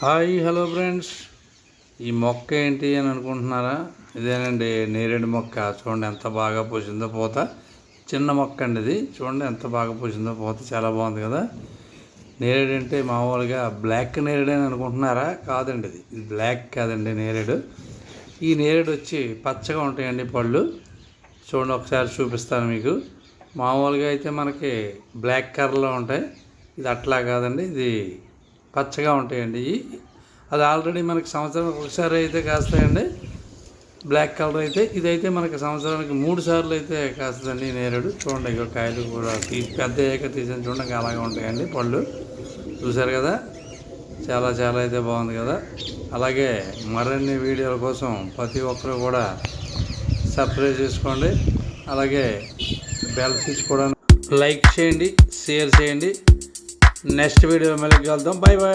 Hi hello friends, ఈ మొక్క ఏంటి అని అనుకుంటున్నారా? ఇదేనండి నేరేడు మొక్క. చూడండి ఎంత బాగా పూసిందో పూత. చిన్న మొక్క అండి ఇది. చూడండి ఎంత బాగా పూసిందో పూత, చాలా బాగుంది కదా. నేరేడు అంటే మామూలుగా బ్లాక్ నేరేడు అని అనుకుంటున్నారా? కాదండి, ఇది బ్లాక్ కాదండి నేరేడు. ఈ నేరేడు వచ్చి పచ్చగా ఉంటాయండి పళ్ళు. చూడండి ఒకసారి చూపిస్తాను మీకు. మామూలుగా అయితే మనకి బ్లాక్ కలర్లో ఉంటాయి, ఇది అట్లా కాదండి, ఇది పచ్చగా ఉంటాయండి. అది ఆల్రెడీ మనకి సంవత్సరానికి ఒకసారి అయితే కాస్తాయండి. బ్లాక్ కలర్ అయితే ఇదైతే మనకి సంవత్సరానికి 3 సార్లు అయితే కాస్తుందండి నేరేడు. చూడండి ఇక కాయలు కూడా పెద్ద ఏక తీసిన చూడండి అలాగే ఉంటాయండి పళ్ళు. చూసారు కదా, చాలా చాలా అయితే బాగుంది కదా. అలాగే మరిన్ని వీడియోల కోసం ప్రతి ఒక్కరు కూడా సబ్స్క్రైబ్ చేసుకోండి. అలాగే బెల్ స్విచ్ కూడా లైక్ చేయండి, షేర్ చేయండి. నెక్స్ట్ వీడియో మళ్ళీ కలుద్దాం. Bye bye.